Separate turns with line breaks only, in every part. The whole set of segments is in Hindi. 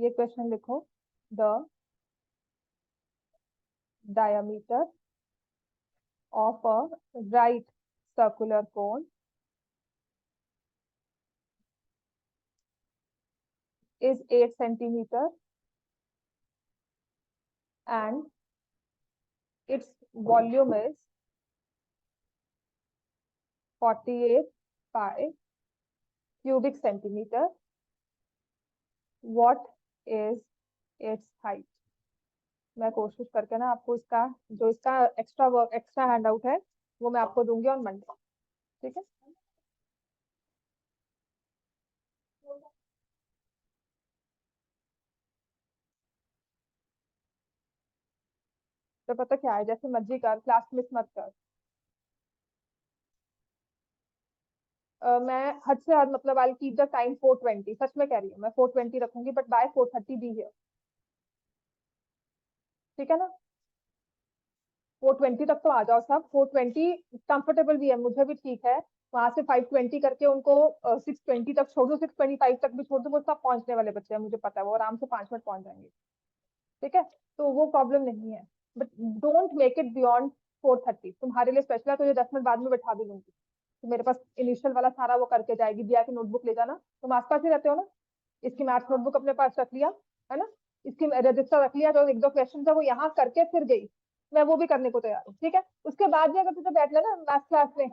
ये क्वेश्चन लिखो। The diameter of a right circular cone is 8 centimeter and its volume is 48 pi cubic centimeter. What is its height? मैं कोशिश करके ना आपको इसका जो इसका extra work extra hand out है वो मैं आपको दूंगी ऑन मंडे। ठीक है, तो पता क्या है, जैसे मर्जी कर, क्लास मिस मत कर। मैं हद से हद मतलब आई कीप द टाइम 4:20, सच में कह रही हूँ, मैं 4:20 रखूंगी बट बाय 4:30 बी हियर। ठीक है ना, 4:20 तक तो आ जाओ सब। 4:20 कंफर्टेबल भी है, मुझे भी ठीक है। वहां से 5:20 करके उनको 6:20 तक छोड़ दो, 6:25 तक भी छोड़ दो, वो सब पहुंचने वाले बच्चे हैं, मुझे पता है वो आराम से 5 मिनट पहुंच जाएंगे। ठीक है, तो वो प्रॉब्लम नहीं है, but don't make it beyond 4:30। तुम्हारे लिए स्पेशल है तो ये 10 मिनट बाद में बैठा भी लूंगी, तो मेरे पास इनिशियल वाला सारा वो करके जाएगी। दिया की नोटबुक ले जाना, तुम आसपास ही रहते हो ना, इसकी मैथ्स नोटबुक अपने पास रख लिया है ना, इसकी रजिस्टर रख लिया, जो एक दो क्वेश्चन था वो यहाँ करके फिर गई, मैं वो भी करने को तैयार हूँ। ठीक है, उसके बाद भी अगर तुझे बैठना ना मैथ क्लास में,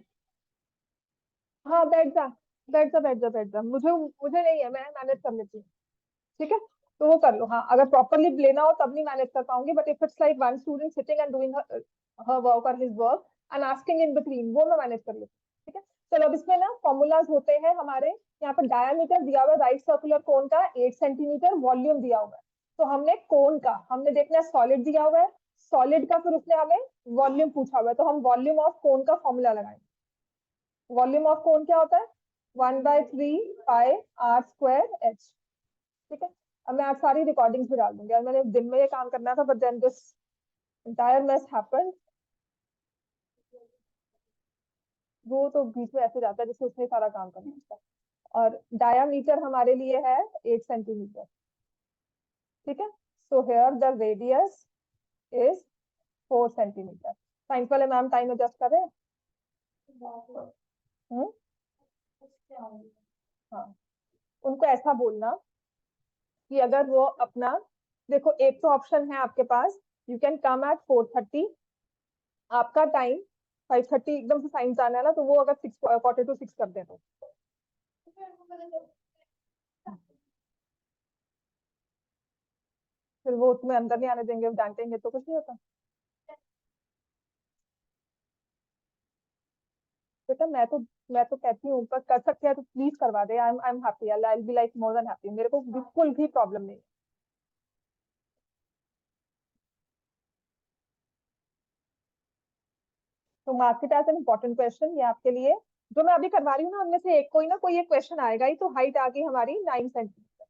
हाँ बैठ जा, बैठ जा, बैठ जा, बैठ जा, मुझे मुझे नहीं है, मैं मैनेज कर लेती हूँ। ठीक है, तो वो कर लो। हाँ, अगर प्रॉपरली लेना हो तब नहीं मैनेज कर पाऊंगी, but if it's like one student sitting and doing her work और his work and asking in between, वो मैं मैनेज कर लेती हूँ। ठीक है, चलो अब इसमें ना फॉर्मूलाज होते हैं हमारे। यहाँ पर डायमीटर दिया हुआ है राइट सर्कुलर कोन का 8 सेंटीमीटर, वॉल्यूम दिया हुआ है। तो हमने कोन का हमने देखना है, सॉलिड दिया हुआ है, सॉलिड का फिर उसने हमें वॉल्यूम पूछा हुआ है, तो हम वॉल्यूम ऑफ कोन का फॉर्मूला लगाएंगे। वॉल्यूम ऑफ कोन क्या होता है? 1/3 पाई r² h। ठीक है, अब मैं आज सारी रिकॉर्डिंग्स भी डाल दूंगी, और मैंने दिन में ये काम करना था but then this entire mess happened. वो तो बीच में ऐसे जाता है जैसे उसने सारा काम करना होता है। और डायामीटर हमारे लिए है 8 सेंटीमीटर। ठीक है, so here the radius is 4 centimetre. Science वाले मैम टाइम एडजस्ट कर रहे हैं। हम्म, हाँ, उनको ऐसा बोलना कि अगर वो अपना, देखो एक तो ऑप्शन है आपके पास, यू कैन कम एट 4:30, आपका टाइम 5:30 एकदम से साइंस आना है ना, तो वो अगर 6 4:45 कर दे तो फिर वो तुम्हें अंदर नहीं आने देंगे, डांटेंगे तो कुछ नहीं होता। बेटा मैं तो कहती हूँ, पर कर सकते हैं तो प्लीज करवा दे। I am happy, I will be like more than happy, मेरे को बिल्कुल भी प्रॉब्लम नहीं है। तो market as an important question ये आपके लिए, जो मैं अभी करवा रही हूँ ना, उनमें से एक कोई ना कोई एक क्वेश्चन आएगा ही। तो हाइट आ गई हमारी 9 सेंटीमीटर।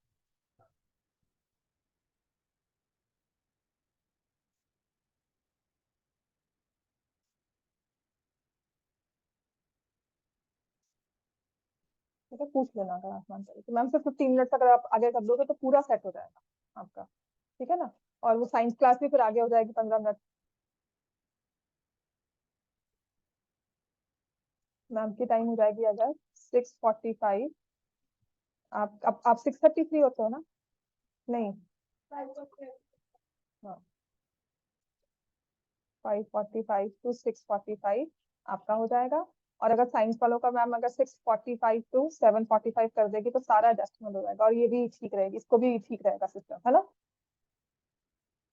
ठीक है, पूछ लेना अगर आसमान चाहिए तो मैम से 15 मिनट अगर आप आगे कर दोगे तो पूरा सेट हो जाएगा आपका। ठीक है ना, और वो साइंस क्लास भी फिर आगे हो जाएगी 15 मिनट। मैम की टाइम हो जाएगी अगर 6:45। आप 6:30 फ्री होते हो ना? नहीं, हाँ, 5:45 to 6:45 आपका हो जाएगा। और अगर साइंस वालों का मैम अगर 6:45 to 7:45 कर देगी तो सारा एडजस्टमेंट हो जाएगा, और ये भी ठीक रहेगी, इसको भी ठीक रहेगा सिस्टम, है ना।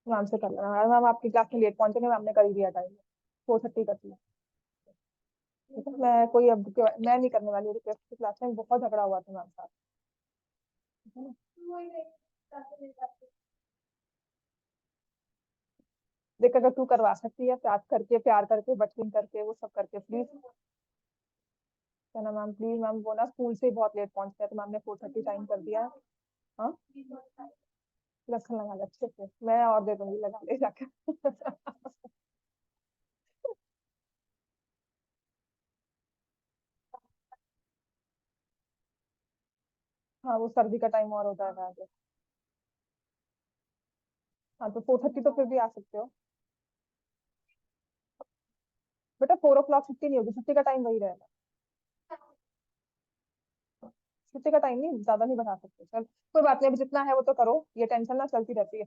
मैम से कर लेना, मैम आपकी क्लास में लेट पहुंचेंगे, मैम ने कर ही दिया टाइम, 4:30 कर दिया। ठीक है, मैं कोई अब मैं नहीं करने वाली रिक्वेस्ट की, क्लास में बहुत झगड़ा हुआ था मैम साथ। ठीक है ना, देख अगर तू करवा सकती है, प्यार करके बटविंग करके वो सब करके प्लीज। क्या ना मैम, प्लीज मैम, वो ना स्कूल से ही बहुत लेट पहुंचते हैं, तो मैम ने 4:30 टाइम कर दिया है। हाँ, लखन लगा ले अच्छे से, मैं और दे दूंगी, लगा ले जाकर। हाँ, वो सर्दी का टाइम और हो जाएगा आगे। हाँ तो 4:30 तो फिर भी आ सकते हो बेटा। 4 o'clock छुट्टी नहीं होगी, छुट्टी का टाइम वही रहेगा। छुट्टी का टाइम नहीं, ज्यादा नहीं बढ़ा सकते। चल कोई बात नहीं, अभी जितना है वो तो करो, ये टेंशन ना चलती रहती है।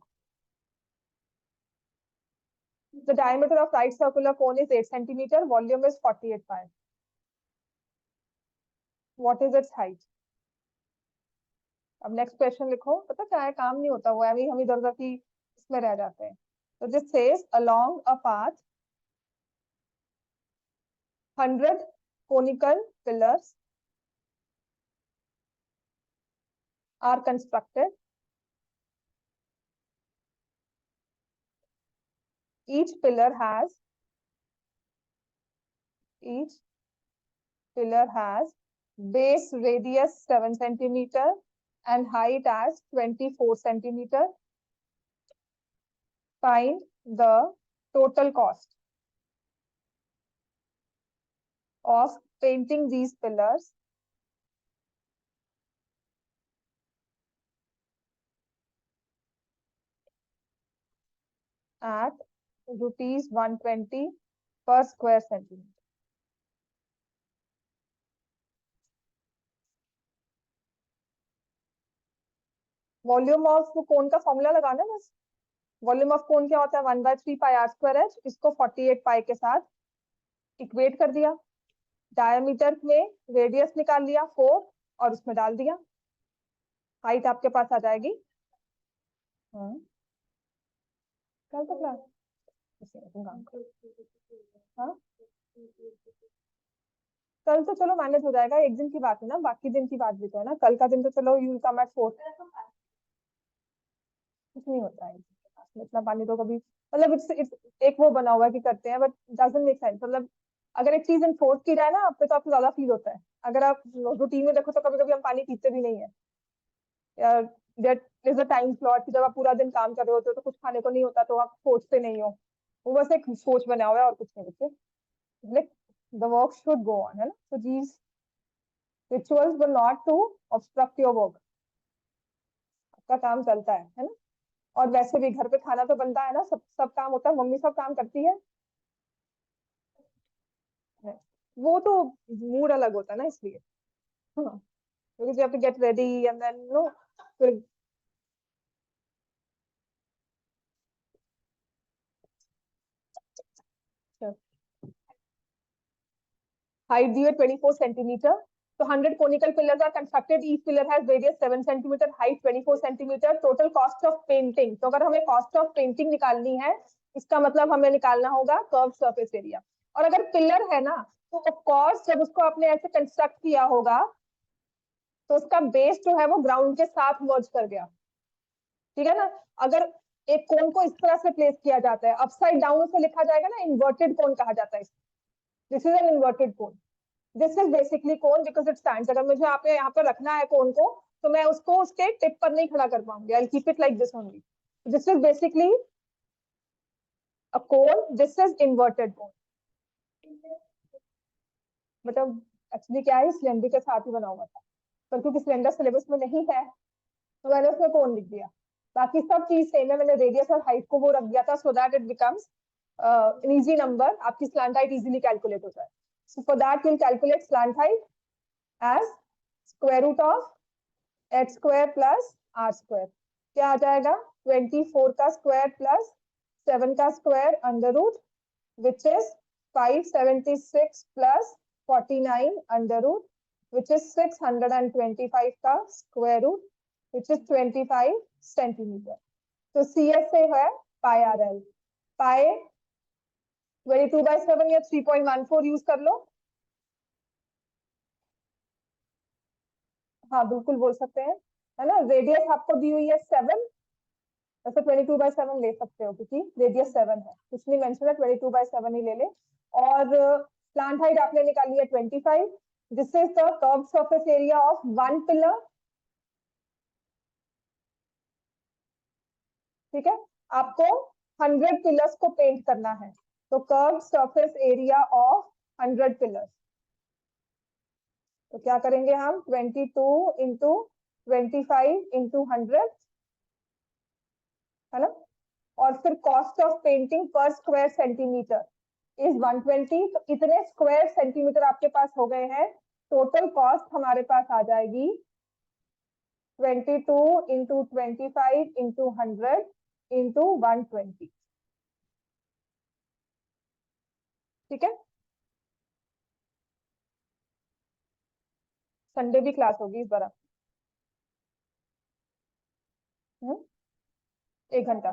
The diameter of right circular cone is 8 centimeter. Volume is 48 pi. What is its height? अब नेक्स्ट क्वेश्चन लिखो। पता क्या है, काम नहीं होता वो, अभी हम इधर उधर की इसमें रह जाते हैं। तो this says along a path 100 conical pillars are constructed. Each pillar has each pillar has base radius 7 centimeter and height as 24 centimeter. Find the total cost of painting these pillars at rupees 120 per square centimeter. Volume of कोन का फॉर्मूला लगाना बस। वॉल्यूम ऑफ कोन क्या होता है, 1/3 पाई r² h। इसको 48 पाई के साथ इक्वेट कर दिया, डायमीटर में रेडियस निकाल लिया 4 और उसमें डाल दिया, हाइट आपके पास आ जाएगी। कल तक ला हाँ कल तो चलो मैनेज हो जाएगा, एक दिन की बात है ना, बाकी दिन की बात भी तो है ना। कल का दिन तो चलो यू कम एट 4। कुछ नहीं होता है इतना पानी तो कभी, मतलब इट्स एक वो बना हुआ है कि करते हैं, बट डजंट मेक सेंस। मतलब अगर एक चीज इन्फोर्स की जाए ना आप पे तो आपको ज्यादा फील होता है। अगर आप रूटीन में देखो तो कभी कभी हम पानी पीते भी नहीं है। या that is a time slot कि जब आप पूरा दिन काम कर रहे होते हो तो कुछ खाने को नहीं होता तो आप सोचते नहीं हो। वो बस एक सोच बना हुआ है और कुछ नहीं बच्चे। Like the work should go on, है ना। तो these rituals were not to obstruct your work. आपका काम चलता है ना। और वैसे भी घर पे खाना तो बनता है ना, सब सब काम होता है, मम्मी सब काम करती है। वो तो मूड अलग होता है ना इसलिए। हाँ because you have to get ready and then no फिर हाइट दी है 24 सेंटीमीटर। तो 100 conical pillars are constructed. Each pillar has radius 7 centimeter, height 24 centimeter. Total cost of painting, तो अगर हमें cost of painting निकालनी है, इसका मतलब हमें निकालना होगा कर्व सरफेस एरिया। और अगर पिलर है ना तो ऑफ कोर्स जब उसको आपने ऐसे कंस्ट्रक्ट किया होगा तो उसका बेस जो है वो ग्राउंड के साथ मर्ज कर गया, ठीक है ना। अगर एक कोन को इस तरह से प्लेस किया जाता है, अपसाइड डाउन से लिखा जाएगा ना, इन्वर्टेड कोन कहा जाता है। This is an inverted cone. This is basically cone because it stands. अगर मुझे आपने यहाँ पर रखना है कोन को तो मैं उसको उसके टिप पर नहीं खड़ा कर पाऊंगी। I keep it like this only. This is basically a cone, this is inverted कोन। मतलब एक्चुअली क्या है, सिलेंडर के साथ ही बना हुआ था, पर क्योंकि सिलेंडर सिलेबस में नहीं है तो मैंने उसमें कोन लिख दिया। बाकी सब चीज सेम है, मैंने रेडियस और हाइट को वो रख दिया था so that it becomes an easy number, आपकी slant height easily calculate हो जाए। So for that we'll calculate slant height as square root of h square plus r square। क्या आ जाएगा, 24 का स्क्वायर प्लस 7 का square under root which is 576 plus 49 under root which is 625 का square root which is 25 centimetre. तो सी एस से है पाई आर एल। पाई 22/7 या 3.14 यूज कर लो। हाँ बिल्कुल बोल सकते हैं, है ना। रेडियस आपको दी हुई है 7, ऐसे 22/7 ले सकते हो क्योंकि रेडियस 7 है, कुछ नहीं मेंशन है, 22/7 ही ले ले। और प्लांट हाइट आपने निकाली है 25। This is the curve surface area of one pillar, ठीक है। आपको 100 पिलर्स को पेंट करना है, तो curve surface area of 100 pillars. तो क्या करेंगे हम, 22 × 25 × 100, है ना। और फिर कॉस्ट ऑफ पेंटिंग पर स्क्वायर सेंटीमीटर इज 120। तो इतने स्क्वायर सेंटीमीटर आपके पास हो गए हैं, टोटल कॉस्ट हमारे पास आ जाएगी 22 इंटू 25 इंटू 100 इंटू 120। ठीक है, संडे भी क्लास होगी इस बार। 1 घंटा।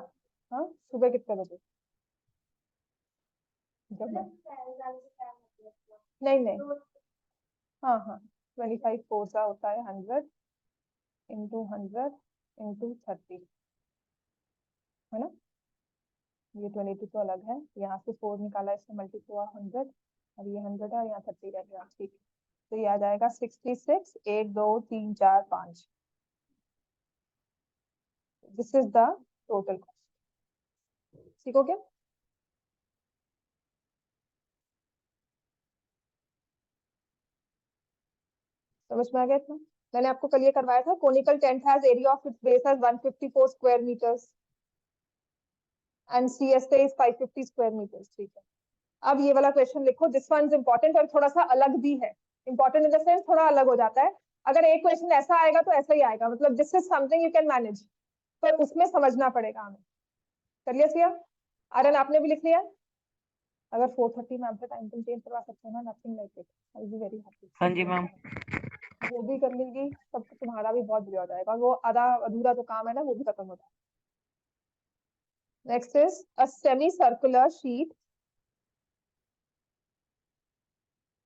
हाँ, सुबह कितने बजे? नहीं नहीं, हाँ हाँ, 25 कोर्स होता है 100 इंटू 100 इंटू 30, है ना। ये 22 तो अलग है, यहाँ से 4 निकाला, इससे मल्टीप्लाई हुआ 100, और ये 100 है, यहाँ 30 रह गया। ठीक है, तो ये आ जाएगा 66, 1 2 3 4 5। This is the total cost. ठीक हो गया? समझ में आ गया इतना? मैंने आपको कल ये करवाया था, conical tent has area of its base as 154 square metres and CSA is 550 square metres. ठीक है, अब ये वाला क्वेश्चन लिखो, दिस वन इज इंपॉर्टेंट और थोड़ा सा अलग भी है। इंपॉर्टेंट इन द सेंस थोड़ा अलग हो जाता है। अगर एक क्वेश्चन ऐसा आएगा तो ऐसा ही आएगा, मतलब this is something you can manage, पर उसमें समझना पड़ेगा हमें। कर लिया सिया? आर्यन आपने भी लिख लिया? अगर 4:30 में आपसे टाइम चेंज करवा सकते हो ना, nothing like it, I will be very happy.
हाँ जी मैम।
वो भी कर लेगी तब तो तुम्हारा भी बहुत बढ़िया हो जाएगा, वो आधा अधूरा जो काम है ना वो भी खत्म हो जाएगा। Next is a semi circular sheet.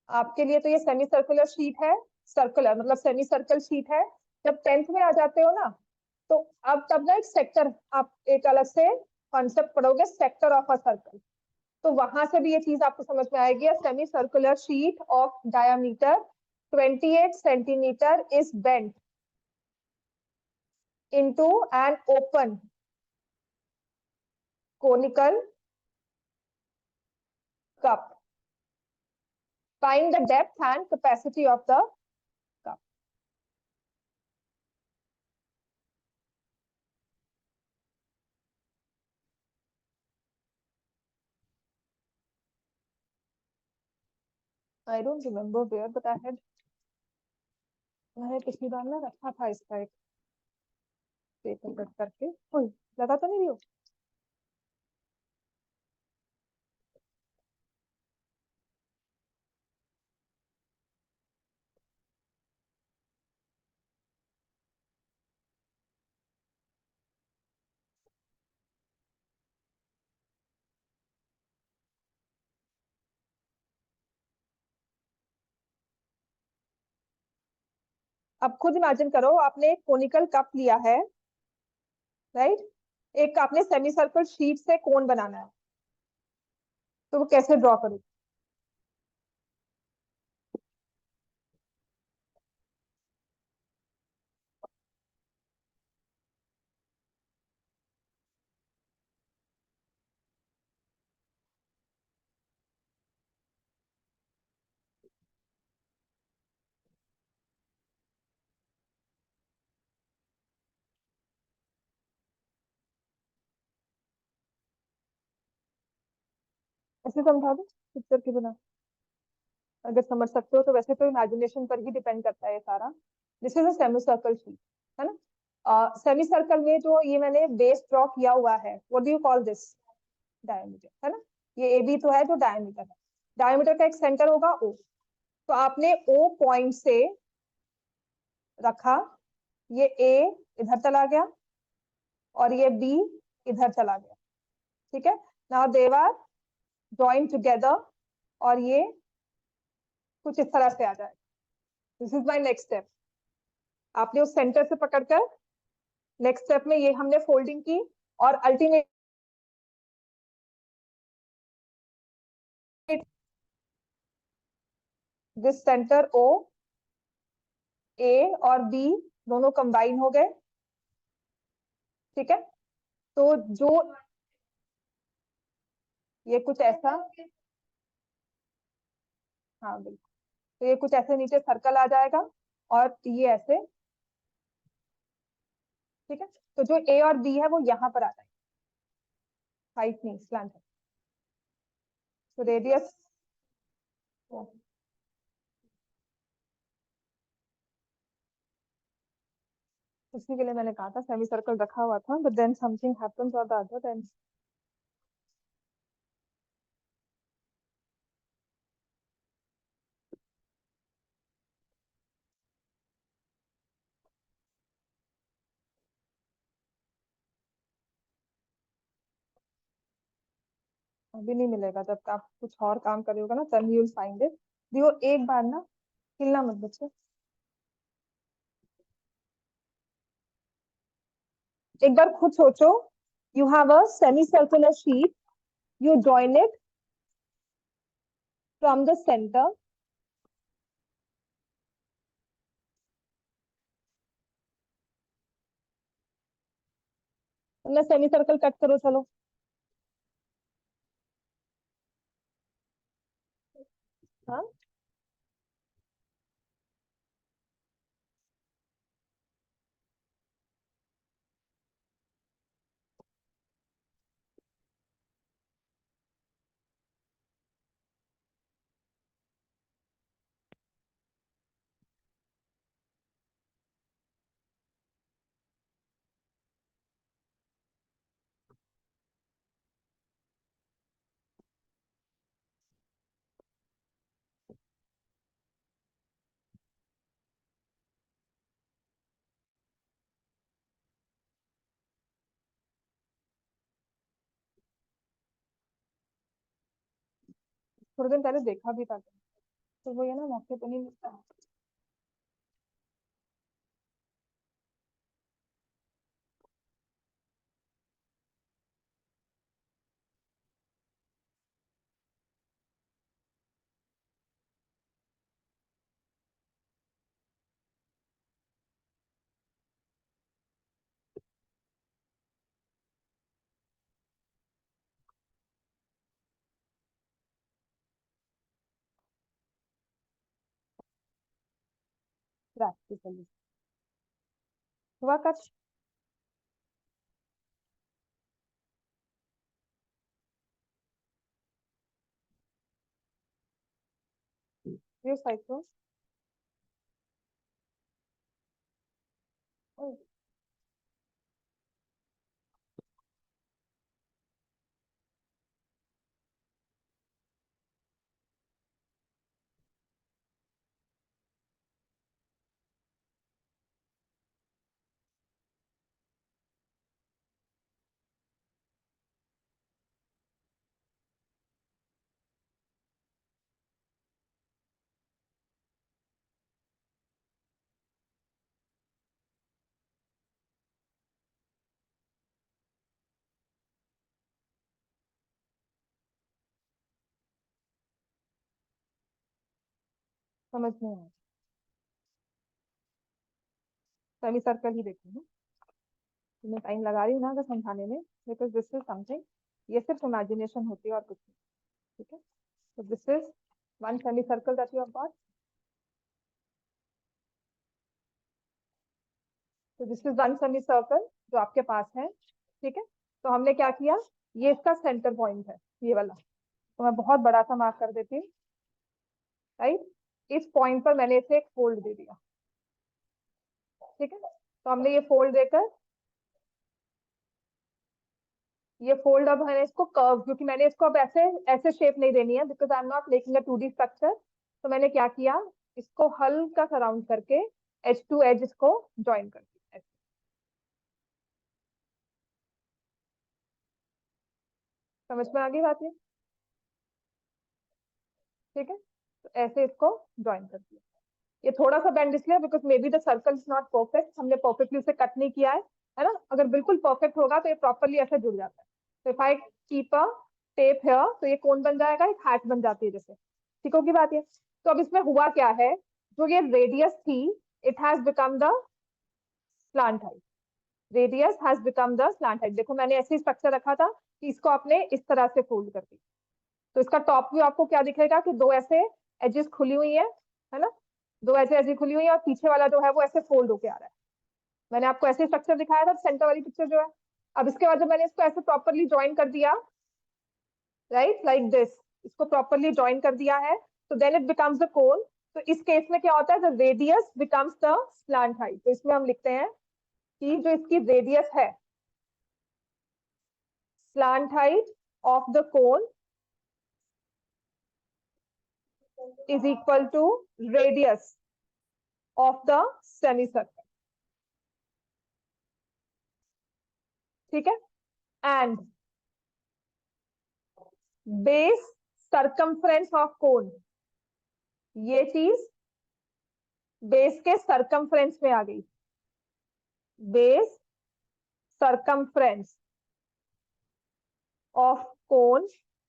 आपके लिए तो ये सेमी सर्कुलर शीट है, सर्कुलर मतलब सेमी सर्कल शीट है। जब 10th में आ जाते हो ना, तो अब तब ना एक सेक्टर, आप एक अलग से कॉन्सेप्ट पढ़ोगे, सेक्टर ऑफ अ सर्कल। तो वहां से भी ये चीज आपको समझ में आएगी। Semi circular sheet of diameter 28 centimetre is bent into an open conical cup. Find the depth and capacity of the cup. I don't remember where, but I had, मैंने पिछली बार ना रखा था इसका एक पेपर कट करके। लगा तो नहीं? अब खुद इमेजिन करो, आपने एक कोनिकल कप लिया है, राइट। एक आपने सेमी सर्कल शीट से कोन बनाना है, तो वो कैसे ड्रॉ करोगे? ऐसे समझा दो पिक्चर के बिना, अगर समझ सकते हो तो। वैसे तो इमेजिनेशन पर ही डिपेंड करता है ये सारा। This is a semi circle sheet, है ना। सेमी सर्कल में जो ये मैंने बेस ड्रॉ किया हुआ है, what do you call this? Diameter, है ना। ये ए बी तो है जो डायमीटर है। डायमीटर का एक सेंटर होगा ओ, तो आपने ओ पॉइंट से रखा, ये ए इधर चला गया और ये बी इधर चला गया। ठीक है, now they are join together, और ये कुछ इस तरह से आ जाएगा। This is my next step. आपने उस सेंटर से पकड़कर नेक्स्ट स्टेप में ये हमने फोल्डिंग की, और अल्टीमेट दिस सेंटर ओ, ए और बी दोनों कंबाइन हो गए। ठीक है, तो जो ये कुछ ऐसा, हाँ बिल्कुल, तो ये कुछ ऐसे नीचे सर्कल आ जाएगा और ये ऐसे। ठीक है, तो जो ए और बी है वो यहाँ पर आ जाएगा। हाइट नहीं, स्लैंट है। तो रेडियस, उसी के लिए मैंने कहा था सेमी सर्कल रखा हुआ था, बट देन समथिंग हैपेंस और द अदर, देन अभी नहीं मिलेगा। जब आप कुछ और काम करोगे ना, तब यू विल फाइंड इट। देखो एक बार ना, हिलना मत बच्चे, एक बार खुद सोचो। You have a semi circular sheet, you join it from the center, तुमने सेमी सर्कल कट करो चलो। हाँ, थोड़े दिन पहले देखा भी था, तो वो ये ना मौके पे नहीं मिलता। प्रैक्टिकली हुआ कट। ये साइक्लो, समझ नहीं आया। सेमी सर्कल ही देखो ना, मैं टाइम लगा रही हूँ ना अगर समझाने में, बिकॉज दिस इज समथिंग, ये सिर्फ इमेजिनेशन होती है और कुछ नहीं। ठीक है, तो this is one semi circle that you have got. तो this is one semi circle जो आपके पास है। ठीक है, तो हमने क्या किया, ये इसका सेंटर पॉइंट है, ये वाला। तो मैं बहुत बड़ा सा मार्क कर देती हूँ, राइट। इस पॉइंट पर मैंने इसे एक फोल्ड दे दिया। ठीक है, तो हमने ये फोल्ड देकर, ये फोल्ड, अब मैंने इसको कर्व, क्योंकि मैंने इसको अब ऐसे ऐसे शेप नहीं देनी है, because I am not making a 2D structure. तो मैंने क्या किया, इसको हल्का सा राउंड करके एज टू एज इसको ज्वाइन कर दिया। समझ में आ गई बात ये? ठीक है, तो ऐसे इसको ज्वाइन कर दिया। ये थोड़ा सा बेंड इसलिए because may be the circle is not perfect, हमने परफेक्टली उसे कट नहीं किया है ना। अगर बिल्कुल परफेक्ट होगा तो ये प्रॉपरली ऐसे जुड़ जाता है। तो if I keep a tape here, तो ये कौन बन जाएगा, एक हैट बन जाती है जैसे। ठीक होगी बात ये? तो अब इसमें हुआ क्या है, जो ये रेडियस थी, it has become the slant height. Radius has become the slant height. देखो मैंने ऐसे स्ट्रक्चर रखा था कि इसको आपने इस तरह से फोल्ड कर दी, तो इसका टॉप व्यू आपको क्या दिखेगा कि दो ऐसे एजेस खुली हुई है ना, दो ऐसे ऐसी खुली हुई है, और पीछे वाला जो है वो ऐसे फोल्ड होके आ रहा है। मैंने आपको ऐसे स्ट्रक्चर दिखाया था, सेंटर वाली पिक्चर जो है। अब इसके बाद जब मैंने इसको ऐसे प्रॉपरली ज्वाइन कर दिया, राइट, लाइक दिस, इसको प्रॉपरली ज्वाइन कर दिया है, तो देन इट बिकम्स अ कोन। तो इस केस में क्या होता है, the radius becomes the slant height. तो इसमें हम लिखते हैं कि जो इसकी रेडियस है, slant height of the cone is equal to radius of the semicircle. ठीक है, and base circumference of cone, ये चीज बेस के सर्कमफ्रेंस में आ गई। Base circumference of cone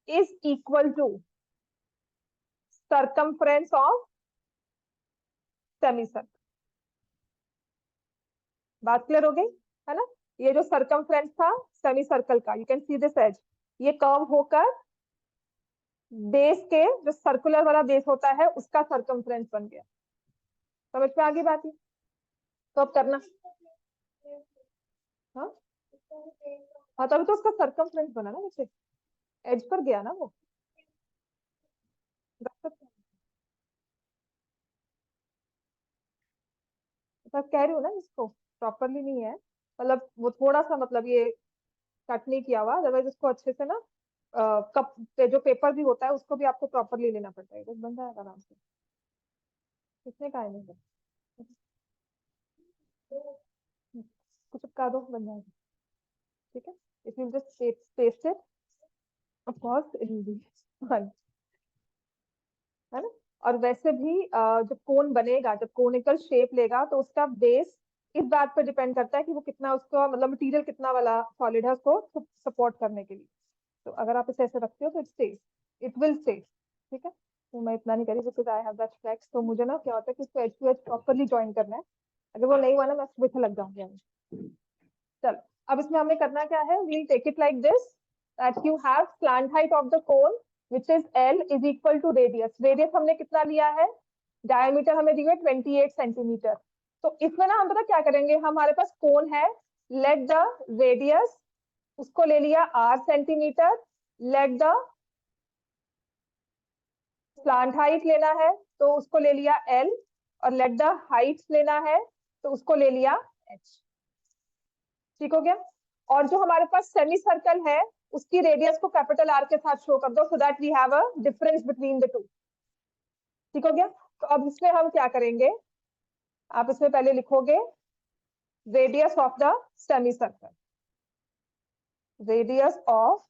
is equal to circumference of semicircle। बात क्लियर हो गई है ना? ये जो सर्कमफ्रेंस था सेमी सर्कल का, you can see this edge, ये कर्व होकर बेस के जो सर्कुलर वाला बेस होता है उसका सर्कमफ्रेंस बन गया। समझ में आ गई बात? तो अब करना, हाँ हाँ, तभी तो उसका सर्कमफ्रेंस बना ना, नीचे एज पर गया ना वो। तो कह रही हूँ ना, इसको प्रॉपरली नहीं है, मतलब वो थोड़ा सा, मतलब ये कट नहीं किया हुआ, अदरवाइज इसको अच्छे से ना कप पे जो पेपर भी होता है उसको भी आपको प्रॉपरली लेना पड़ता है। बन जाएगा आराम से, कितने का है? नहीं कुछ चिपका दो, बन जाएगा। ठीक है, if you just paste it, of course it will be fun, है ना? और वैसे भी जब कोन बनेगा, जब कोनिकल शेप लेगा, तो उसका बेस इस बात पर डिपेंड करता है कि वो कितना, उसका मतलब मटेरियल कितना वाला सॉलिड है उसको सपोर्ट करने के लिए। तो अगर आप इसे ऐसे रखते हो तो इट विल स्टे। ठीक है, तो मैं इतना नहीं करी because I have that flex. तो मुझे ना क्या होता है कि इसको edge to edge properly join करना है, अगर वो नहीं हुआ ना मैं सुबह से लग जाऊंगी। चलो, अब इसमें हमें करना क्या है, we'll take it like this, that you have slant height of the cone which is L is equal to radius. Radius हमने कितना लिया है, डायमीटर हमें दी है 28 सेंटीमीटर। तो इसमें ना हम पता क्या करेंगे, हमारे पास कोन है, लेट द रेडियस, उसको ले लिया r centimetre, let the slant height लेना है तो उसको ले लिया l, और लेट द हाइट लेना है तो उसको ले लिया h। ठीक हो गया? और जो हमारे पास सेमी सर्कल है उसकी रेडियस को कैपिटल आर के साथ शो कर दो, so that we have a difference between the two. ठीक हो गया? तो अब इसमें हम क्या करेंगे, आप इसमें पहले लिखोगे radius of the semi circle. Radius of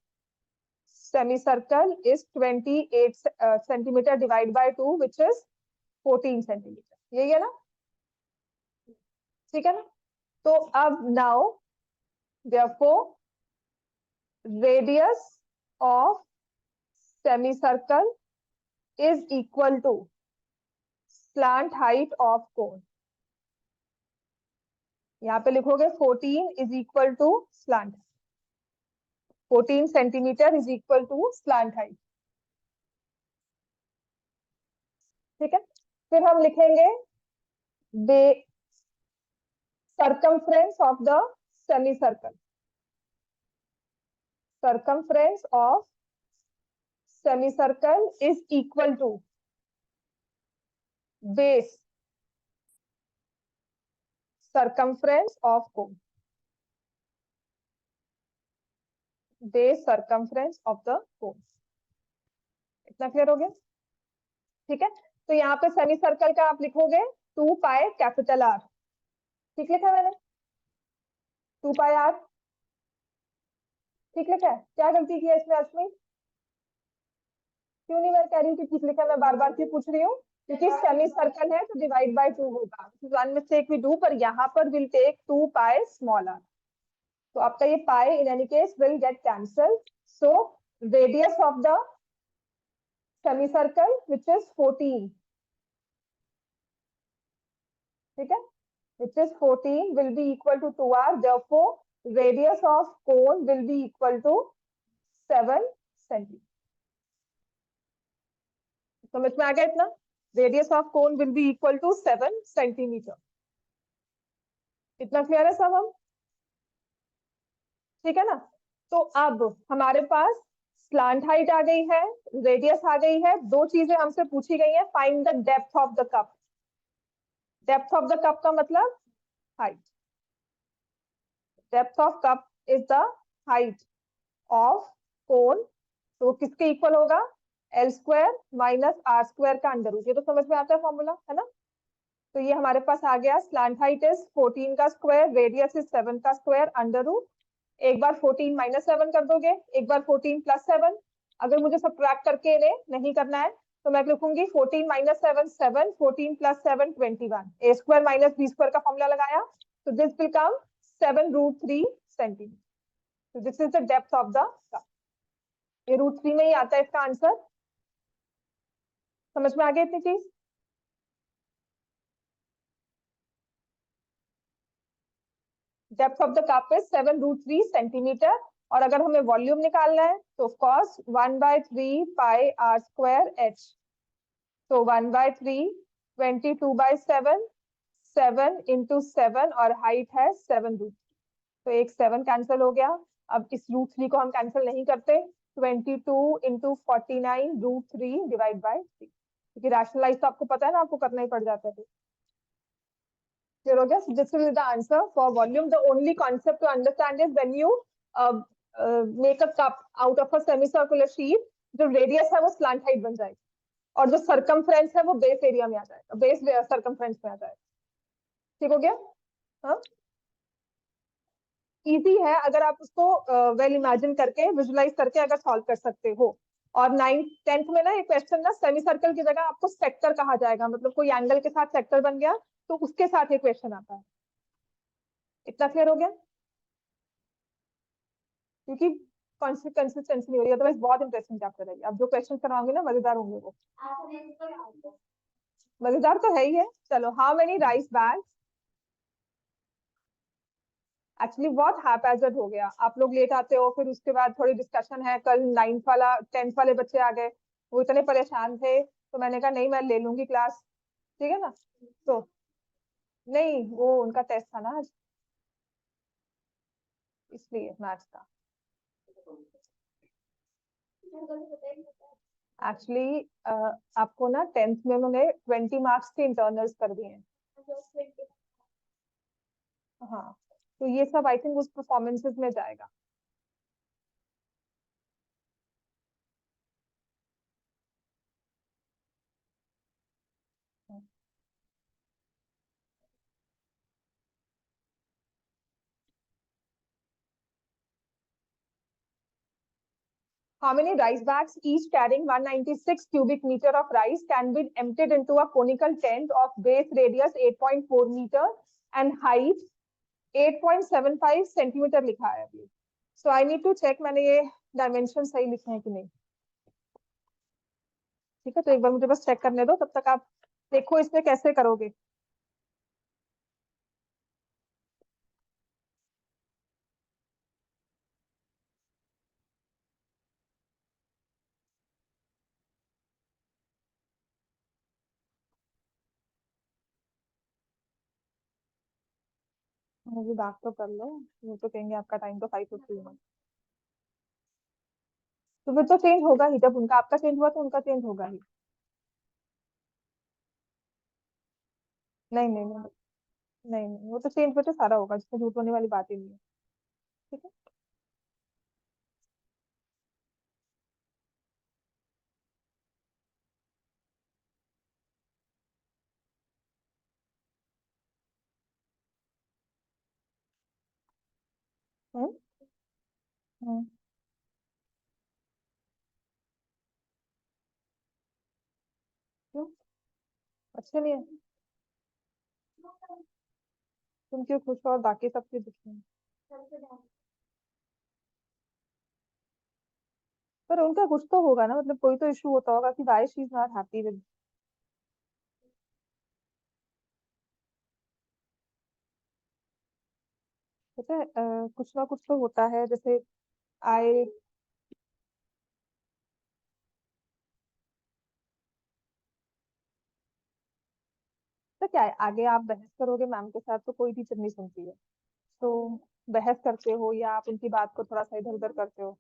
semicircle is 28 centimetre divide by 2 which is 14 centimetre. यही है ना? ठीक है ना? तो अब now therefore radius of semicircle is equal to slant height of cone। यहाँ पे लिखोगे 14 is equal to slant, 14 centimetre is equal to slant height। ठीक है, फिर हम लिखेंगे circumference of the semicircle। circumference of semicircle is equal to base circumference of cone। base circumference of the cone। इतना क्लियर हो गया? ठीक है, तो यहाँ पे सेमी सर्कल का आप लिखोगे 2 पाई कैपिटल आर। ठीक लिखा मैंने? 2 पाई आर ठीक लिखा है? क्या गलती की है इसमें अश्विनी? क्यों नहीं मैं कह रही हूँ कि ठीक लिखा, मैं बार बार क्यों पूछ रही हूँ? क्योंकि सेमी सर्कल है तो डिवाइड बाय 2 होगा, वन मिस्टेक वी डू, पर यहाँ पर will take 2 pi small r. तो आपका ये pi in any case will get cancel. So radius of the semicircle which is 14, ठीक है, which is 14 will be equal to 2r, therefore radius of cone will be equal to 7 centimeter। समझ में आ गया इतना? radius of cone will be equal to 7 centimeter। इतना क्लियर है सब? हम ठीक है ना? तो अब हमारे पास स्लांट हाइट आ गई है, रेडियस आ गई है, दो चीजें हमसे पूछी गई है, find the depth of the cup. Depth of the cup का मतलब height. Depth of cup is the height of cone, तो किसके इक्वल होगा, L square minus R square का अंडर रूट। ये तो समझ में आता है फॉर्मूला, है ना। तो ये हमारे पास आ गया, स्लांट हाइट इज 14 का स्क्वायर, रेडियस इज 7 का स्क्वायर, अंडर रूट। एक बार 14 माइनस 7 कर दोगे, एक बार 14 प्लस 7। अगर मुझे सब्ट्रैक्ट करके इन्हें नहीं करना है तो मैं लिखूंगी 14 माइनस 7 7, 14 प्लस 7 21। ए स्क्वायर माइनस बी स्क्वायर का फॉर्मूला लगाया, तो दिस विल कम 7√3 सेंटीमीटर। तो this is the depth of the cup. ये √3 में ही आता है इसका आंसर। समझ में आ गई इतनी चीज। Depth of the cup is 7√3 centimetre. और अगर हमें वॉल्यूम निकालना है तो of course 1/3 pi are square H. तो 1/3 22/7, 7 × 7 और हाइट है 7√3, तो एक 7 कैंसिल हो गया। अब इस √3 को हम कैंसिल नहीं करते, 22 × 49 √3 / 3, क्योंकि रैशनलाइज तो आपको पता है ना, आपको करना ही पड़ जाता है। Clear हो गया? So this is the answer for volume. The only concept to understand is when you make a cup out of a semicircular sheet, जो रेडियस है वो स्लांट हाइट बन जाएगी, और जो सरकमफ्रेंस है वो बेस एरिया में आ जाएगा, बेस सरकमफ्रेंस में आ जाएगा। ठीक हो गया? हाँ, इजी है अगर आप उसको वेल इमेजिन करके, विजुलाइज करके अगर सॉल्व कर सकते हो। और 9th 10th में ना, एक क्वेश्चन ना सेमी सर्कल की जगह आपको सेक्टर कहा जाएगा, मतलब कोई एंगल के साथ सेक्टर बन गया तो उसके साथ ये क्वेश्चन आता है। इतना क्लियर हो गया? क्योंकि कंसिस्टेंसी नहीं हो रही, अदरवाइज बहुत इंटरेस्टिंग चैप्टर है। अब जो क्वेश्चन कराओगे ना मजेदार होंगे वो। मजेदार तो है ही है। चलो, how many rice bags, actually बहुत हैपेजर्ड हो गया। आप लोग लेट आते हो, फिर उसके बाद थोड़ी डिस्कशन है। कल 9th वाला 10th वाले बच्चे आ गए, वो इतने परेशान थे, तो मैंने कहा नहीं, मैं ले लूंगी क्लास। ठीक है ना। तो नहीं, वो उनका टेस्ट था ना आज, इसलिए मैथ्स का। एक्चुअली आपको ना 10th में उन्होंने 20 मार्क्स के इंटरनल्स कर दिए हैं। हाँ, तो ये सब आई थिंक उस परफॉर्मेंसेस में जाएगा। How many rice bags, each carrying 196 cubic meter of rice, can be emptied into a conical tent of base radius 8.4 meter and height 8.75 centimetre लिखा है अभी। So I need to check मैंने ये डायमेंशन सही लिखे हैं कि नहीं। ठीक है, तो एक बार मुझे बस चेक करने दो, तब तक आप देखो इसमें कैसे करोगे। मुझे बात तो कर लो, वो तो कहेंगे आपका टाइम तो 5:15 है। तो फिर तो चेंज होगा ही, जब उनका आपका चेंज हुआ तो उनका चेंज होगा ही। नहीं नहीं नहीं नहीं नहीं, वो तो चेंज बच्चे सारा होगा, जिसमें झूठ होने वाली बात ही नहीं है। ठीक है। हम्म। हम्म। क्यों? अच्छे नहीं है? तुम क्यों खुश हो और बाकी सब क्यों दुखी हैं? पर उनका कुछ तो होगा ना, मतलब कोई तो इशू होता होगा कि why she is not happy with. पता है कुछ ना कुछ तो होता है, जैसे आई, तो क्या है, आगे आप बहस करोगे मैम के साथ तो कोई टीचर नहीं सुनती है। तो बहस करते हो या आप उनकी बात को थोड़ा सा इधर उधर करते हो।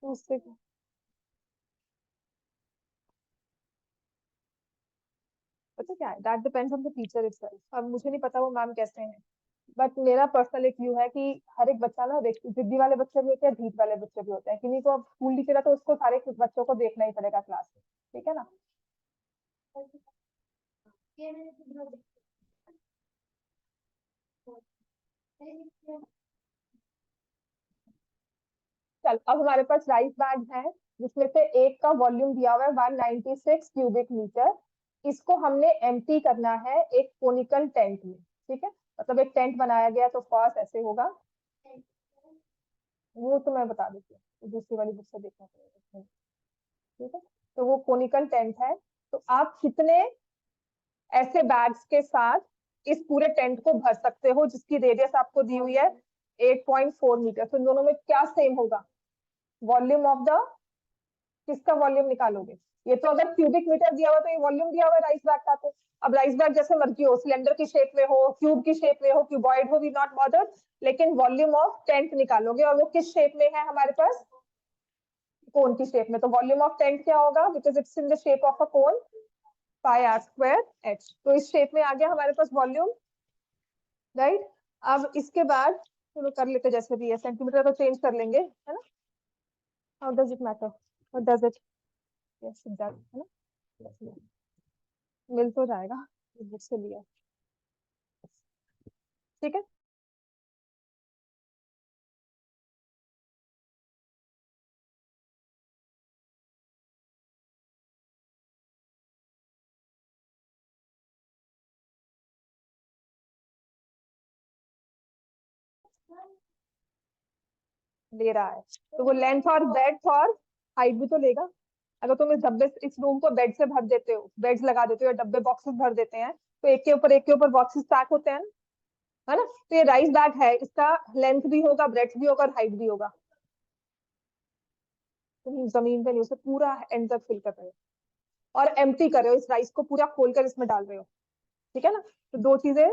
उससे पता क्या है, that depends on the teacher itself. अब मुझे नहीं पता वो मैम कैसे हैं, बट मेरा पर्सनल एक व्यू है कि हर एक बच्चा ना जिद्दी वाले बच्चे भी होते हैं, ढीठ वाले बच्चे भी होते हैं, किन्हीं को अब स्कूल टीचर है तो उसको सारे बच्चों को देखना ही पड़ेगा क्लास में, ठीक है ना। चल अब हमारे पास राइस बैग है, जिसमें से एक का वॉल्यूम दिया हुआ है 196 क्यूबिक मीटर। इसको हमने एम्प्टी करना है एक कोनिकल टेंट में, ठीक है। मतलब एक टेंट बनाया गया तो कॉस्ट ऐसे होगा, वो तो मैं बता देती हूँ, तो दूसरी वाली बुक से देखना पड़ेगा, ठीक है। तो वो कोनिकल टेंट है, तो आप कितने ऐसे बैग्स के साथ इस पूरे टेंट को भर सकते हो, जिसकी रेडियस आपको दी हुई है 8.4 मीटर। तो इन दोनों में क्या सेम होगा, वॉल्यूम ऑफ द, किसका वॉल्यूम निकालोगे। ये तो अगर क्यूबिक मीटर दिया हुआ तो ये वॉल्यूम दिया हुआ है राइस बैग का, तो अब राइस बैग जैसे मर्जी हो, सिलेंडर की शेप में हो, क्यूब की शेप में हो, क्यूबॉइड हो, वी नॉट बॉदर्ड, लेकिन वॉल्यूम ऑफ टेंट निकालोगे, और वो किस शेप में है हमारे पास, कोन की शेप में। तो वॉल्यूम ऑफ टेंट क्या होगा, because it's in the shape of a cone, pi are square H. तो इस शेप में आ गया हमारे पास वॉल्यूम, राइट। अब इसके बाद चलो कर लेते जैसे भी है, सेंटीमीटर तो चेंज कर लेंगे, है ना। How does it matter, what does it, yes exact, है ना, मिल तो जाएगा बुक से लिया, ठीक है। ले रहा है तो वो लेंथ और ब्रेड्थ और हाइट भी तो लेगा। अगर तुम इस डब्बे, इस रूम को बेड से भर देते हो, बेड्स लगा देते हो, या डब्बे बॉक्सेस भर देते हैं, तो एक के ऊपर बॉक्सेस स्टैक होते हैं, है ना। तो ये राइस बैग है, इसका लेंथ भी होगा, ब्रेड्थ भी होगा और हाइट भी होगा। तुम जमीन पे नहीं, उसे पूरा एंड तक फिल कर रहे हो और एम्प्टी कर रहे हो, इस राइस को पूरा खोलकर इसमें डाल रहे हो, ठीक है ना। तो दो चीजें,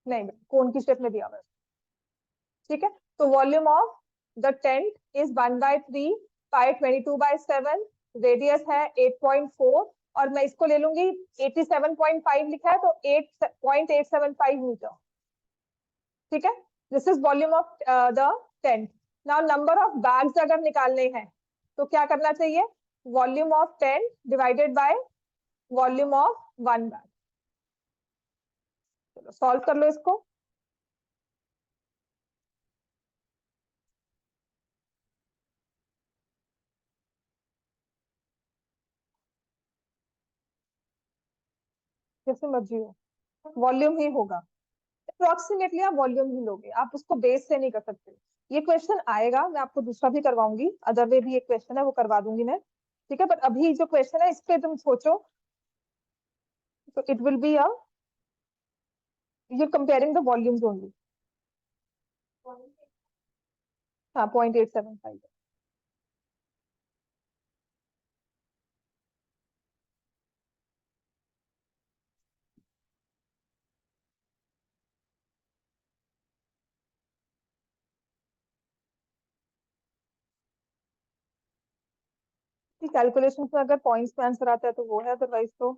नहीं कोन की शेप में दिया हुआ है, ठीक है। तो volume of the tent is 1/3 pi 22/7, radius है 8.4, और मैं इसको ले लूंगी 87.5 लिखा है तो 8.875 मीटर, ठीक है। This is volume of the tent. Now number of bags अगर निकालने हैं तो क्या करना चाहिए, volume of tent divided by volume of one bag. चलो सॉल्व कर लो इसको। जैसे मर्जी हो, वॉल्यूम ही होगा, अप्रोक्सीमेटली आप वॉल्यूम ही लोगे, आप उसको बेस से नहीं कर सकते। ये क्वेश्चन आएगा, मैं आपको दूसरा भी करवाऊंगी, अदर वे भी एक क्वेश्चन है वो करवा दूंगी मैं, ठीक है। बट अभी जो क्वेश्चन है इस पे तुम सोचो, तो it will be a, you comparing the volumes only. हाँ 0.875। कैलकुलेशन में अगर पॉइंट्स में आंसर आता है तो वो है, अदरवाइज तो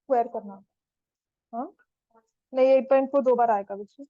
स्क्वायर करना। हाँ नहीं, 8.4 दो बार आएगा बच्चे।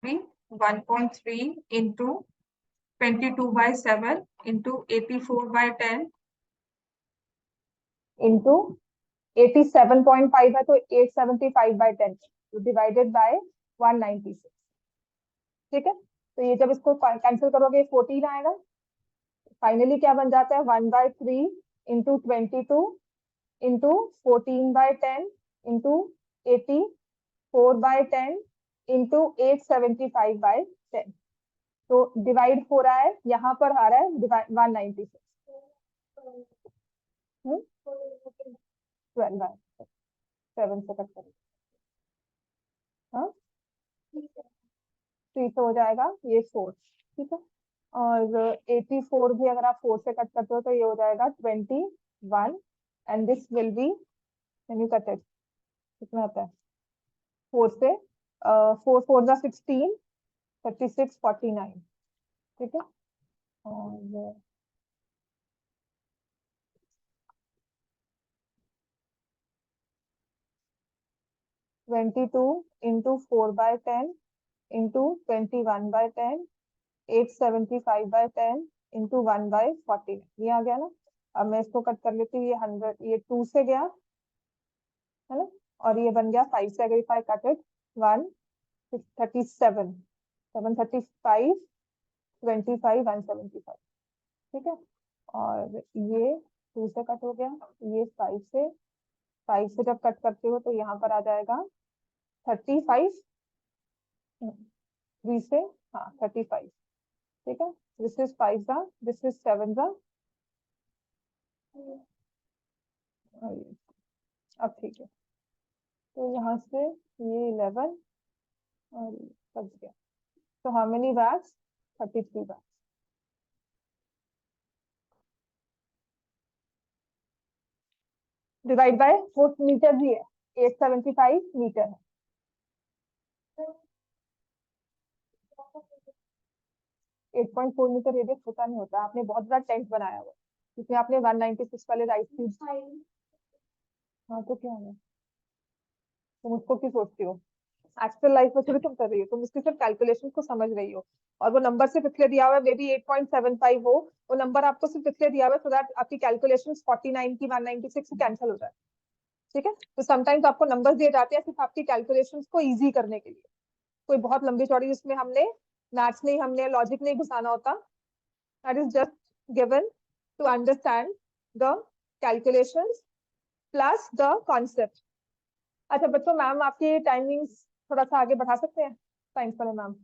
be 1.3 into 22/7 into 84/10 into 87.5 है तो 875/10 तो डिवाइडेड बाय 196। ठीक है, तो ये जब इसको कैंसिल करोगे 14 आएगा। फाइनली क्या बन जाता है 1/3 इंटू 22 इंटू 14/10 इंटू 84/10 इंटू 875/10 तो डिवाइड हो रहा है, यहाँ पर आ रहा है 196 12/7 से कट करें। हाँ 3 से हो जाएगा ये 4। ठीक है, और 84 भी अगर आप 4 से कट करते हो तो ये हो जाएगा 21 and this will be can you cut it कितना आता है 4 से 4 4 जा 16 36 49। ठीक है, और 22 इंटू 4/10 इंटू 21/10 875/10 इंटू 1/14 ये आ गया ना। अब मैं इसको कट कर लेती हूँ, ये 100 ये 2 से गया है ना, और ये बन गया 5 से। अगर इफ आई कट इट 1 37 735 25 175। ठीक है, और ये 2 से कट हो गया, ये 5 से जब कट करते हो तो यहाँ पर आ जाएगा 35 3 से, हाँ 35। ठीक है, दिस इज 5 जा, दिस इज 7 जा, अब ठीक है तो यहाँ से ये 11 और बच गया। तो how many bags 33 bags. Divide by वो मीटर भी है 875 मीटर है। 8.4 मीटर रेडियस होता नहीं होता, आपने बहुत बड़ा टेंट बनाया हुआ जिसमें आपने 196 वाले राइस क्यूब्स। हाँ तो क्या है, तुम उसको क्यों सोचती हो, एक्चुअल लाइफ में थोड़ी तुम कर रही हो, तुम उसकी सिर्फ कैलकुलेशन को समझ रही हो। और वो नंबर सिर्फ इसलिए दिया हुआ है मे बी 8.75 हो, वो नंबर आपको सिर्फ इसलिए दिया हुआ है सो दैट आपकी कैलकुलेशन 49 की 196 से कैंसिल हो जाए। ठीक है, तो समटाइम्स आपको नंबर्स दिए जाते हैं सिर्फ आपकी कैलकुलेशन को इजी करने के लिए। कोई बहुत लंबी चौड़ी उसमें हमने मैथ्स नहीं, हमने लॉजिक नहीं घुसाना होता, that is just given to understand the calculations plus the concept. अच्छा बच्चों, मैम आपकी टाइमिंग्स थोड़ा सा आगे बढ़ा सकते हैं साइंस वाले मैम।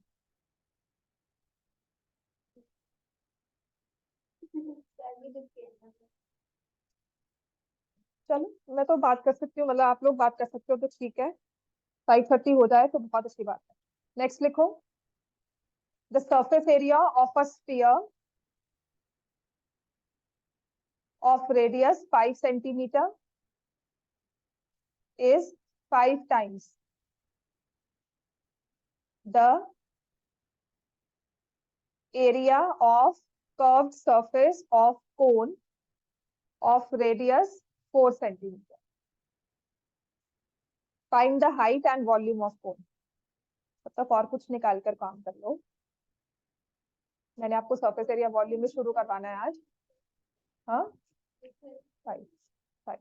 चलो मैं तो बात कर सकती हूँ, मतलब आप लोग बात कर सकते हो तो ठीक है, 5:30 हो जाए तो बहुत अच्छी बात है। नेक्स्ट लिखो, the surface area of a sphere of radius 5 centimeter is 5 times the area of curved surface of cone of radius 4 centimeter. Find the height and volume of cone. तब तक और कुछ निकाल कर काम कर लो, मैंने आपको सरफेस एरिया वॉल्यूम में शुरू करवाना है आज। हाँ 5 5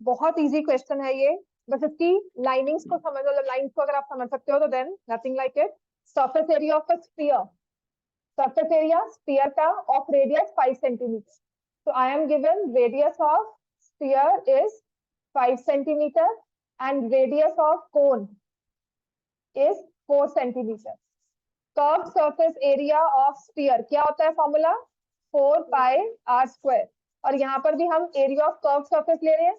बहुत इजी क्वेश्चन है ये, बस इसकी लाइनिंग्स को समझ लो, लाइंस को अगर आप समझ सकते हो तो then nothing like it. Surface area of a sphere, surface area sphere का of radius 5 centimeter. So I am given radius of sphere is 5 centimeter and radius of cone is 4 centimeter. Curved surface area of sphere क्या होता है फॉर्मूला 4 pi r square, और यहाँ पर भी हम area of curved surface ले रहे हैं।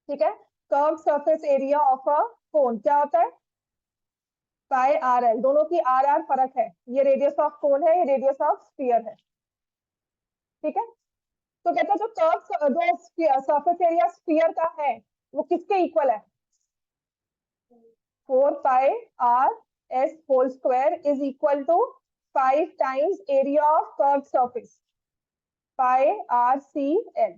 ठीक है, curved surface area of a cone क्या होता है पाई आर एल, दोनों की आर आर फर्क है, ये रेडियस ऑफ कोन है, ये रेडियस ऑफ स्फीयर है। ठीक है, तो कहते हैं जो कर्व जो सरफेस एरिया स्फीयर का है वो किसके इक्वल है 4 pi r s whole square is equal to 5 times area of curve surface pi r c l.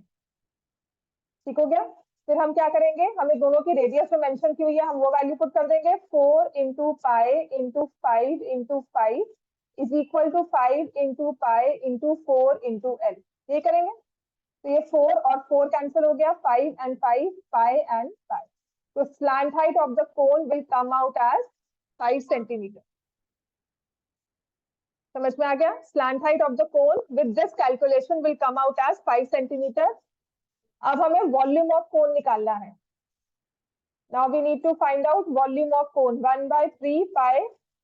ठीक हो गया, फिर हम क्या करेंगे, हमें दोनों की रेडियस जो मेंशन की हुई है हम वो वैल्यू पुट कर देंगे, 4 into pi into 5 into 5 is equal to 5 into pi into 4 into L. ये करेंगे तो ये 4 और 4 कैंसिल हो गया, 5 एंड 5, पाई एंड पाई। तो slant height of the cone will come out as 5 centimetre. समझ में आ गया? Slant height of the cone with this calculation will come out as 5 centimetre. अब हमें वॉल्यूम ऑफ कोन निकालना है। Now we need to find out volume of cone 1/3 pi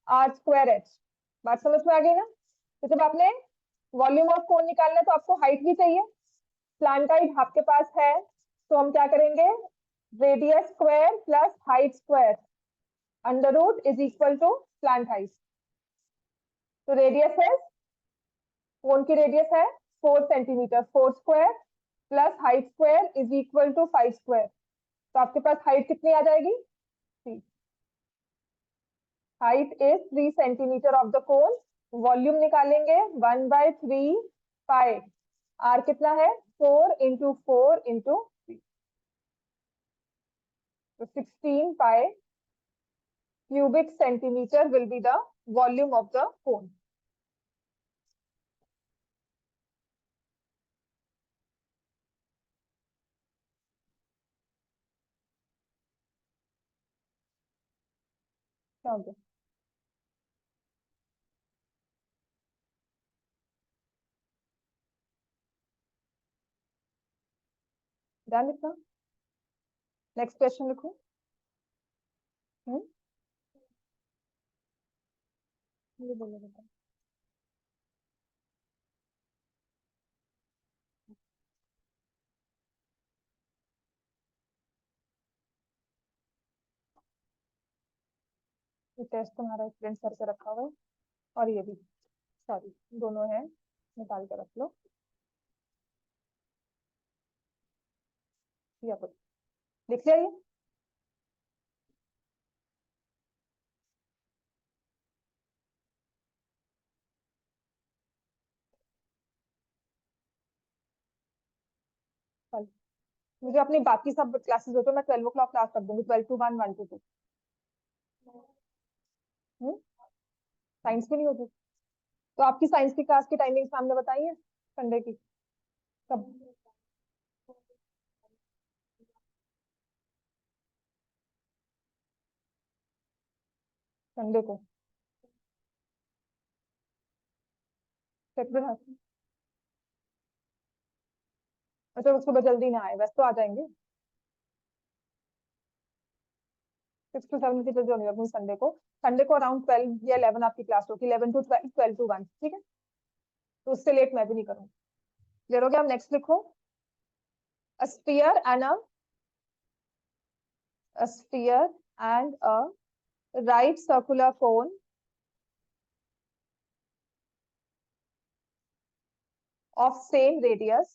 r square h। बात समझ में आ गई ना? तो जब आपने वॉल्यूम ऑफ कोन निकालना है तो आपको हाइट भी चाहिए। स्लैंट हाइट आपके पास है तो हम क्या करेंगे, radius square plus height square under root is equal to slant height. तो रेडियस है, कोन की रेडियस है 4 centimetre, 4 square plus height square is equal to 5 square. तो आपके पास हाइट कितनी आ जाएगी, 3। Height is 3 centimetre of the cone. Volume निकालेंगे 1/3 पाई, आर कितना है 4 इंटू 4 इंटू 3, तो 16 पाई cubic centimeter will be the volume of the cone. क्या हो गया? ध्यान रखना। नेक्स्ट क्वेश्चन लिखो। ये बोलो बेटा। ये टेस्ट तुम्हारा प्रिंट करके रखा हुआ है और ये भी, सॉरी दोनों है, निकाल के रख लो। या कुछ लिख लिया ये? चल, मुझे अपनी बाकी सब क्लासेस हो तो मैं 12 o'clock क्लास कर दूंगी, 12 to 1, 1 to 2। साइंस की नहीं होती तो आपकी साइंस की क्लास की टाइमिंग सामने बताई है संडे की कब? संडे को सैटरडे। अच्छा सुबह जल्दी ना आए, वैसे तो आ जाएंगे। 6 to 7 की जल्दी होने लगूंगी संडे को। संडे को अराउंड 12 या 11 आपकी क्लास होगी, 11 to 12, 12 to 1, ठीक है? तो उससे लेट मैं भी नहीं करूंगी। क्लियर हो गया? आप नेक्स्ट लिखो। A sphere and a sphere and a right circular cone of same radius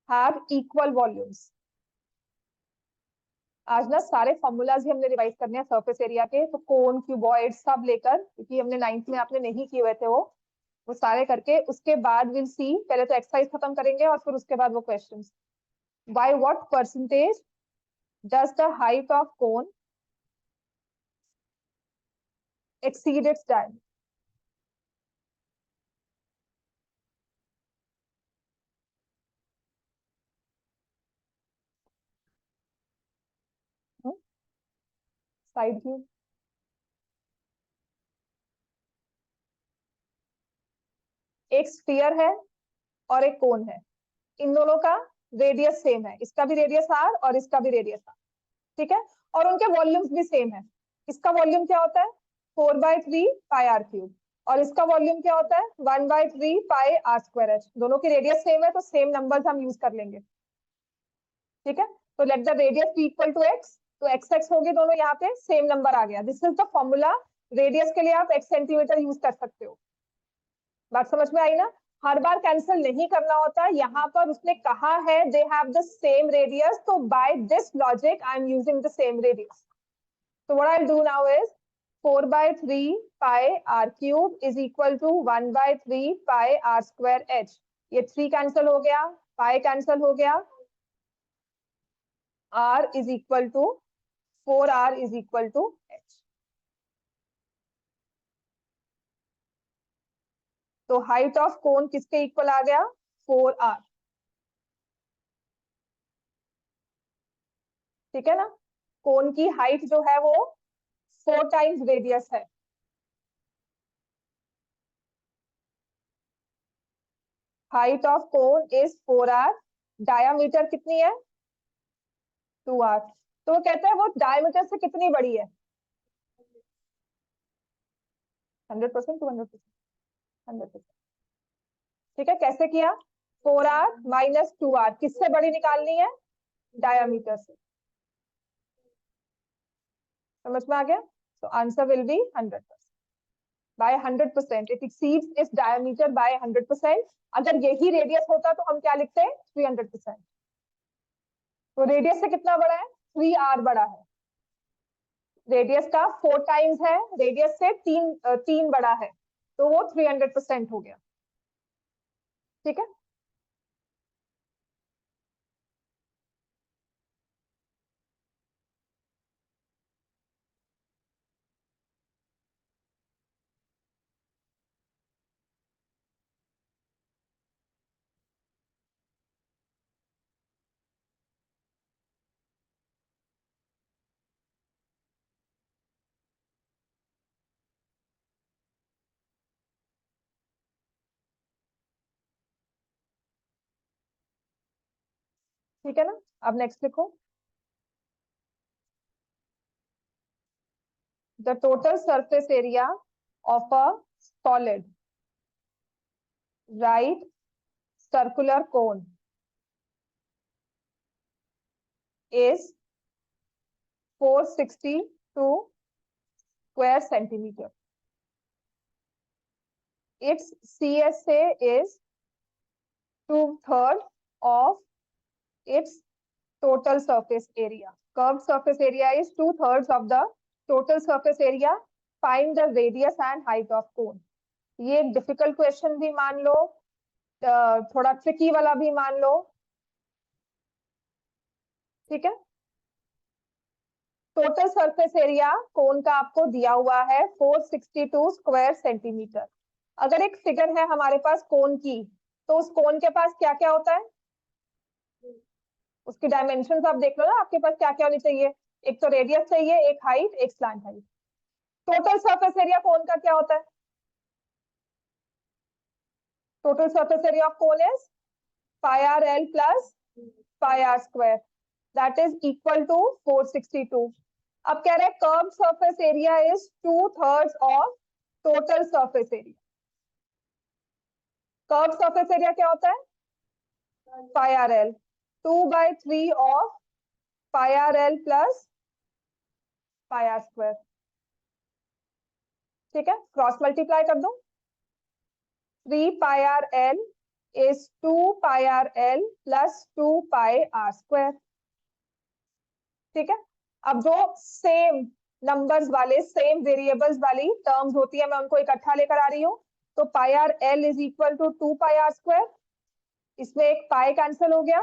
have equal volumes। आज ना सारे फॉर्मूलाज ही हमने रिवाइज करने हैं सरफेस एरिया के, तो कोन क्यूबॉइड सब लेकर, क्योंकि हमने 9th में आपने नहीं किए हुए थे वो सारे करके उसके बाद विल सी। पहले तो एक्सरसाइज खत्म करेंगे और फिर उसके बाद वो questions. By what percentage does the height of cone exceed its diameter? Side view. एक स्फीयर है और एक कोन है, इन दोनों का रेडियस सेम है, इसका भी रेडियस आर और इसका भी रेडियस आर, ठीक है? और उनके वॉल्यूम्स भी सेम है। इसका वॉल्यूम क्या होता है 4/3 पाई आर क्यूब, और इसका वॉल्यूम क्या होता है 1/3 पाई आर स्क्वायर एच। दोनों की रेडियस सेम है तो सेम नंबर्स हम यूज कर लेंगे, ठीक है? तो let the radius be equal to X, तो एक्स एक्स होगी दोनों, यहाँ पे सेम नंबर आ गया। This is the formula. Radius के लिए आप एक्स सेंटीमीटर यूज कर सकते हो। बात समझ में आई ना? हर बार कैंसिल नहीं करना होता। यहाँ पर उसने कहा है they have the same radius, तो by this logic I am using the same radius. So what I'll do now is 4/3 pi r cube is equal to 1/3 pi r square h. ये 3 कैंसिल हो गया, पाई कैंसिल हो गया, r is equal to 4r is equal to h। तो हाइट ऑफ कोन किसके इक्वल आ गया? 4r। ठीक है ना? कोन की हाइट जो है वो 4 टाइम्स रेडियस है। Height of cone is 4r, diameter कितनी है? 2r। तो वो कहते हैं वो डायमीटर से कितनी बड़ी है? 100%, 200%, 100%। ठीक है, कैसे किया? 4r माइनस 2r किससे बड़ी निकालनी है? डायामीटर से। समझ में आ गया? तो answer will be 100%। By 100%, it exceeds its diameter by 100%। अगर यही रेडियस होता तो हम क्या लिखते हैं? 300%। तो रेडियस से कितना बड़ा है? 3r बड़ा है। रेडियस का 4 टाइम्स है, रेडियस से तीन बड़ा है, तो वो 300% हो गया। ठीक है, ठीक है ना? अब नेक्स्ट लिखो। The total surface area of a solid, right, circular cone is 462 square centimeter. Its CSA is 2/3 of its total surface area. Curved surface area is 2/3 of the total surface area. Find the radius and height of cone. ये एक डिफिकल्ट क्वेश्चन भी मान लो, थोड़ा ट्रिकी वाला भी मान लो। ठीक है, टोटल सरफेस एरिया कोन का आपको दिया हुआ है 462 स्क्वायर सेंटीमीटर। अगर एक फिगर है हमारे पास कोन की, तो उस कोन के पास क्या क्या होता है? उसकी डायमेंशन आप देख लो ना, आपके पास क्या क्या होनी चाहिए? एक तो रेडियस चाहिए, एक हाइट, एक slant height. Total surface area cone का क्या होता है? Total surface area of cone is pi r l plus pi are square, that is equal to 462। अब कह रहे हैं curve surface area is 2/3 of total surface area. Curve surface area क्या होता है? Pi r l, 2/3 of pi r l plus pi are square. ठीक है, क्रॉस मल्टीप्लाई कर दो। 3 pi r L is 2 pi r l plus 2 pi r square। ठीक है, अब जो सेम नंबर्स वाले, सेम वेरिएबल्स वाली टर्म्स होती है, मैं उनको इकट्ठा लेकर आ रही हूँ। तो pi r l is equal to 2 pi are square. इसमें एक पाई कैंसिल हो गया,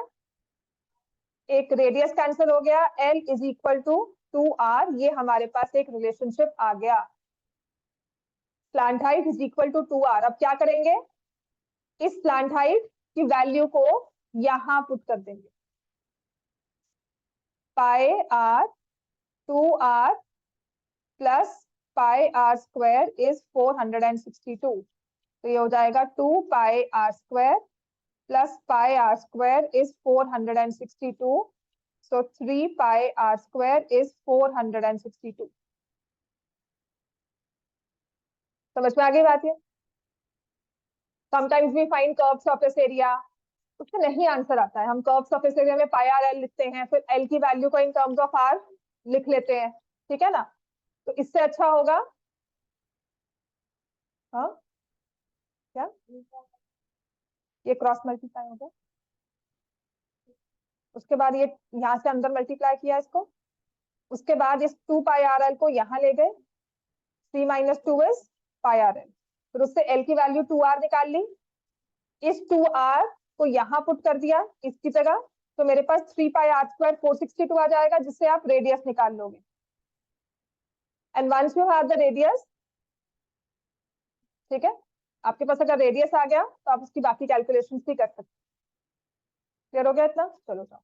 एक रेडियस कैंसिल हो गया, L is equal to 2r। ये हमारे पास एक रिलेशनशिप आ गया। Slant height is equal to 2r। अब क्या करेंगे? इस स्लैंट हाइट की वैल्यू को यहां पुट कर देंगे। Pi r 2r plus pi are square is 462। तो ये हो जाएगा 2 pi are square plus pi are square is 462। So 3 pi are square is 462। समझ में आ गई बात? है sometimes we find curve surface area, उसमें नहीं आंसर आता है, हम कर्व सरफेस एरिया में पाई आर एल लिखते हैं, फिर एल की वैल्यू को इन टर्म्स ऑफ आर लिख लेते हैं। ठीक है ना? तो इससे अच्छा होगा, हाँ क्या, ये क्रॉस मल्टीप्लाई हो गया, उसके बाद ये यहाँ से अंदर मल्टीप्लाई किया इसको, उसके बाद इस 2 पाई आर एल को यहाँ ले गए, 3 - 2 इज पाई आर एल, फिर उससे एल की वैल्यू 2r निकाल ली, इस 2r को यहाँ पुट कर दिया इसकी जगह, तो मेरे पास 3πr² 462 आ जाएगा, जिससे आप रेडियस निकाल लोगे। And once you have the radius, ठीक है, आपके पास अगर रेडियस आ गया तो आप उसकी बाकी कैलकुलेशंस भी कर सकते हैं। क्लियर हो गया इतना? चलो जाओ।